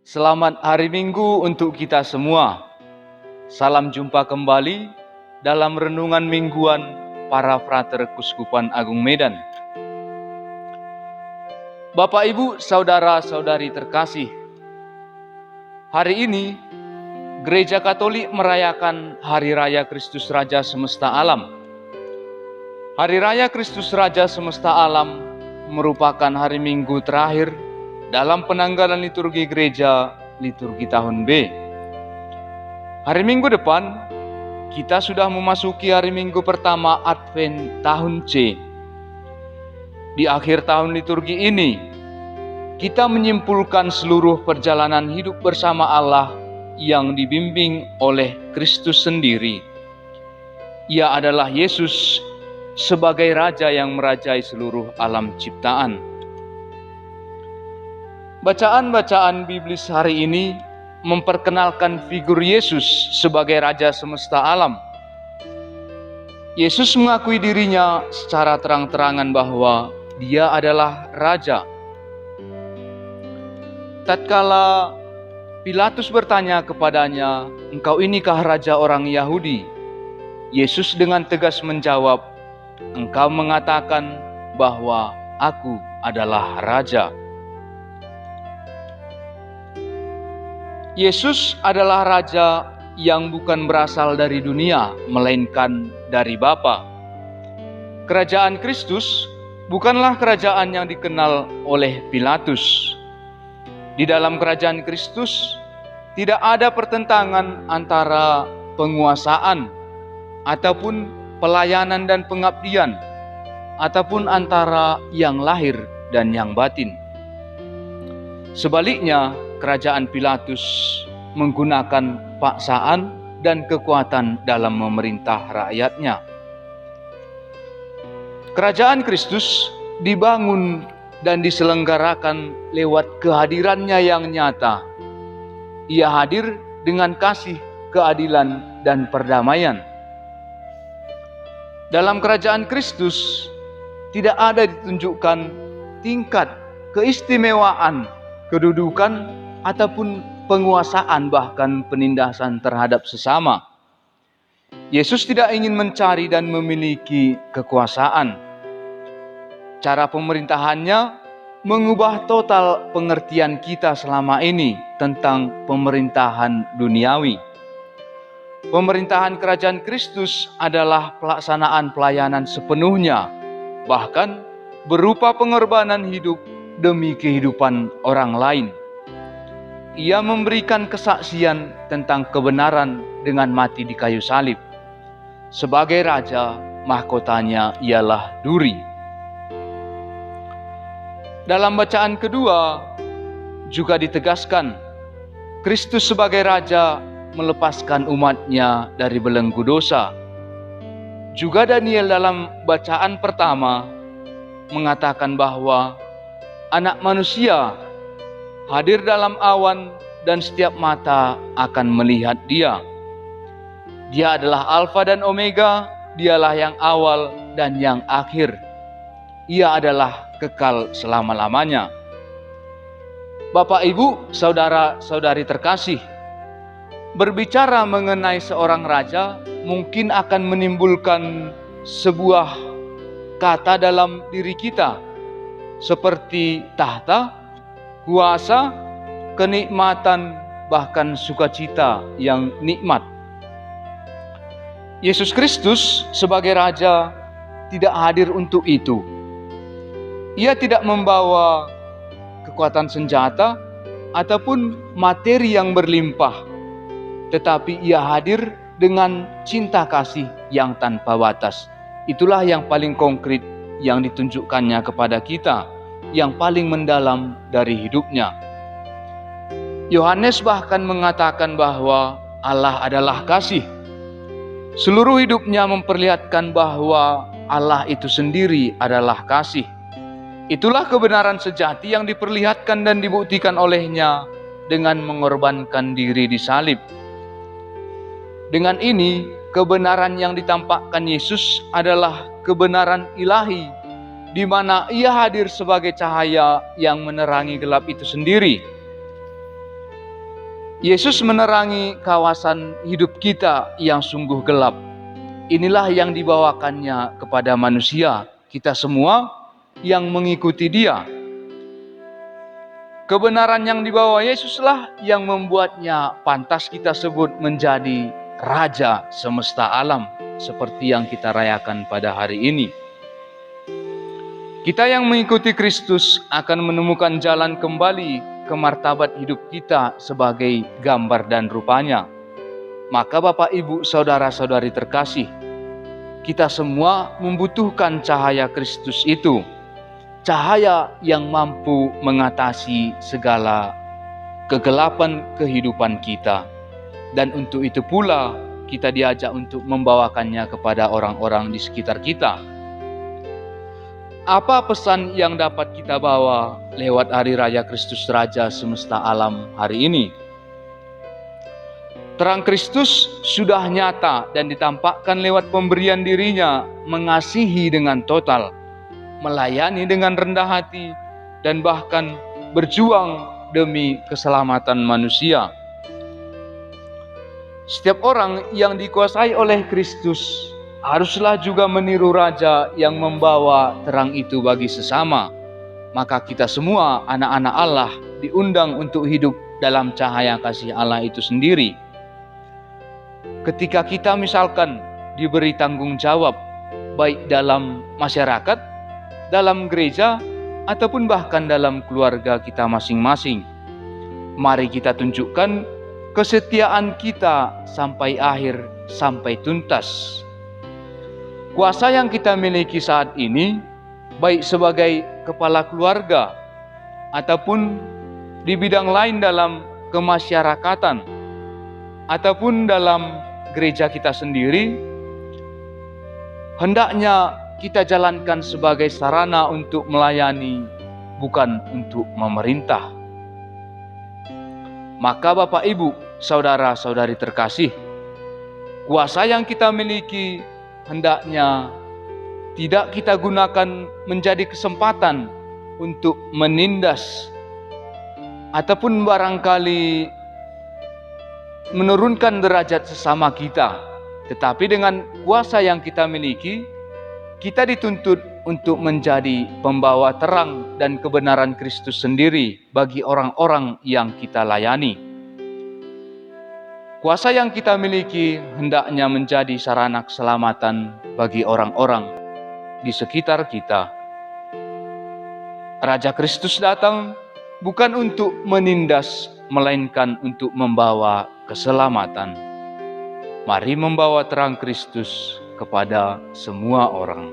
Selamat hari Minggu untuk kita semua. Salam jumpa kembali dalam renungan mingguan para frater Kuskupan Agung Medan. Bapak, Ibu, saudara-saudari terkasih, hari ini Gereja Katolik merayakan Hari Raya Kristus Raja Semesta Alam. Hari Raya Kristus Raja Semesta Alam merupakan hari Minggu terakhir dalam penanggalan liturgi gereja liturgi tahun B. Hari Minggu depan, kita sudah memasuki hari Minggu pertama Advent tahun C. Di akhir tahun liturgi ini, kita menyimpulkan seluruh perjalanan hidup bersama Allah yang dibimbing oleh Kristus sendiri. Ia adalah Yesus sebagai Raja yang merajai seluruh alam ciptaan. Bacaan-bacaan biblis hari ini memperkenalkan figur Yesus sebagai Raja semesta alam. Yesus mengakui dirinya secara terang-terangan bahwa Dia adalah Raja. Tatkala Pilatus bertanya kepadanya, "Engkau inikah Raja orang Yahudi?" Yesus dengan tegas menjawab, "Engkau mengatakan bahwa Aku adalah Raja." Yesus adalah Raja yang bukan berasal dari dunia, melainkan dari Bapa. Kerajaan Kristus bukanlah kerajaan yang dikenal oleh Pilatus. Di dalam kerajaan Kristus tidak ada pertentangan antara penguasaan ataupun pelayanan dan pengabdian, ataupun antara yang lahir dan yang batin. Sebaliknya, kerajaan Pilatus menggunakan paksaan dan kekuatan dalam memerintah rakyatnya. Kerajaan Kristus dibangun dan diselenggarakan lewat kehadirannya yang nyata. Ia hadir dengan kasih, keadilan, dan perdamaian. Dalam kerajaan Kristus tidak ada ditunjukkan tingkat keistimewaan, kedudukan, ataupun penguasaan, bahkan penindasan terhadap sesama. Yesus tidak ingin mencari dan memiliki kekuasaan. Cara pemerintahannya mengubah total pengertian kita selama ini tentang pemerintahan duniawi. Pemerintahan kerajaan Kristus adalah pelaksanaan pelayanan sepenuhnya, bahkan berupa pengorbanan hidup demi kehidupan orang lain. Ia memberikan kesaksian tentang kebenaran dengan mati di kayu salib. Sebagai Raja, mahkotanya ialah duri. Dalam bacaan kedua juga ditegaskan, Kristus sebagai Raja melepaskan umatnya dari belenggu dosa. Juga Daniel dalam bacaan pertama mengatakan bahwa Anak Manusia hadir dalam awan dan setiap mata akan melihat Dia. Dia adalah Alfa dan Omega, Dialah yang awal dan yang akhir. Ia adalah kekal selama-lamanya. Bapak, Ibu, saudara-saudari terkasih, berbicara mengenai seorang raja mungkin akan menimbulkan sebuah kata dalam diri kita, seperti tahta, kuasa, kenikmatan, bahkan sukacita yang nikmat. Yesus Kristus sebagai Raja tidak hadir untuk itu. Ia tidak membawa kekuatan senjata ataupun materi yang berlimpah, tetapi Ia hadir dengan cinta kasih yang tanpa batas. Itulah yang paling konkret yang ditunjukkannya kepada kita, yang paling mendalam dari hidupnya. Yohanes bahkan mengatakan bahwa Allah adalah kasih. Seluruh hidupnya memperlihatkan bahwa Allah itu sendiri adalah kasih. Itulah kebenaran sejati yang diperlihatkan dan dibuktikan olehnya dengan mengorbankan diri di salib. Dengan ini, kebenaran yang ditampakkan Yesus adalah kebenaran ilahi, di mana Ia hadir sebagai cahaya yang menerangi gelap itu sendiri. Yesus menerangi kawasan hidup kita yang sungguh gelap. Inilah yang dibawakannya kepada manusia, kita semua yang mengikuti Dia. Kebenaran yang dibawa Yesuslah yang membuatnya pantas kita sebut menjadi Raja semesta alam, seperti yang kita rayakan pada hari ini. Kita yang mengikuti Kristus akan menemukan jalan kembali ke martabat hidup kita sebagai gambar dan rupanya. Maka Bapak, Ibu, Saudara-saudari terkasih, kita semua membutuhkan cahaya Kristus itu. Cahaya yang mampu mengatasi segala kegelapan kehidupan kita. Dan untuk itu pula kita diajak untuk membawakannya kepada orang-orang di sekitar kita. Apa pesan yang dapat kita bawa lewat Hari Raya Kristus Raja semesta alam hari ini? Terang Kristus sudah nyata dan ditampakkan lewat pemberian dirinya, mengasihi dengan total, melayani dengan rendah hati, dan bahkan berjuang demi keselamatan manusia. Setiap orang yang dikuasai oleh Kristus haruslah juga meniru Raja yang membawa terang itu bagi sesama. Maka kita semua anak-anak Allah diundang untuk hidup dalam cahaya kasih Allah itu sendiri. Ketika kita misalkan diberi tanggung jawab, baik dalam masyarakat, dalam gereja, ataupun bahkan dalam keluarga kita masing-masing, mari kita tunjukkan kesetiaan kita sampai akhir, sampai tuntas. Kuasa yang kita miliki saat ini, baik sebagai kepala keluarga ataupun di bidang lain dalam kemasyarakatan ataupun dalam gereja kita sendiri, hendaknya kita jalankan sebagai sarana untuk melayani, bukan untuk memerintah. Maka Bapak, Ibu, Saudara-saudari terkasih, kuasa yang kita miliki hendaknya tidak kita gunakan menjadi kesempatan untuk menindas ataupun barangkali menurunkan derajat sesama kita. Tetapi dengan kuasa yang kita miliki, kita dituntut untuk menjadi pembawa terang dan kebenaran Kristus sendiri bagi orang-orang yang kita layani. Kuasa yang kita miliki hendaknya menjadi sarana keselamatan bagi orang-orang di sekitar kita. Raja Kristus datang bukan untuk menindas, melainkan untuk membawa keselamatan. Mari membawa terang Kristus kepada semua orang.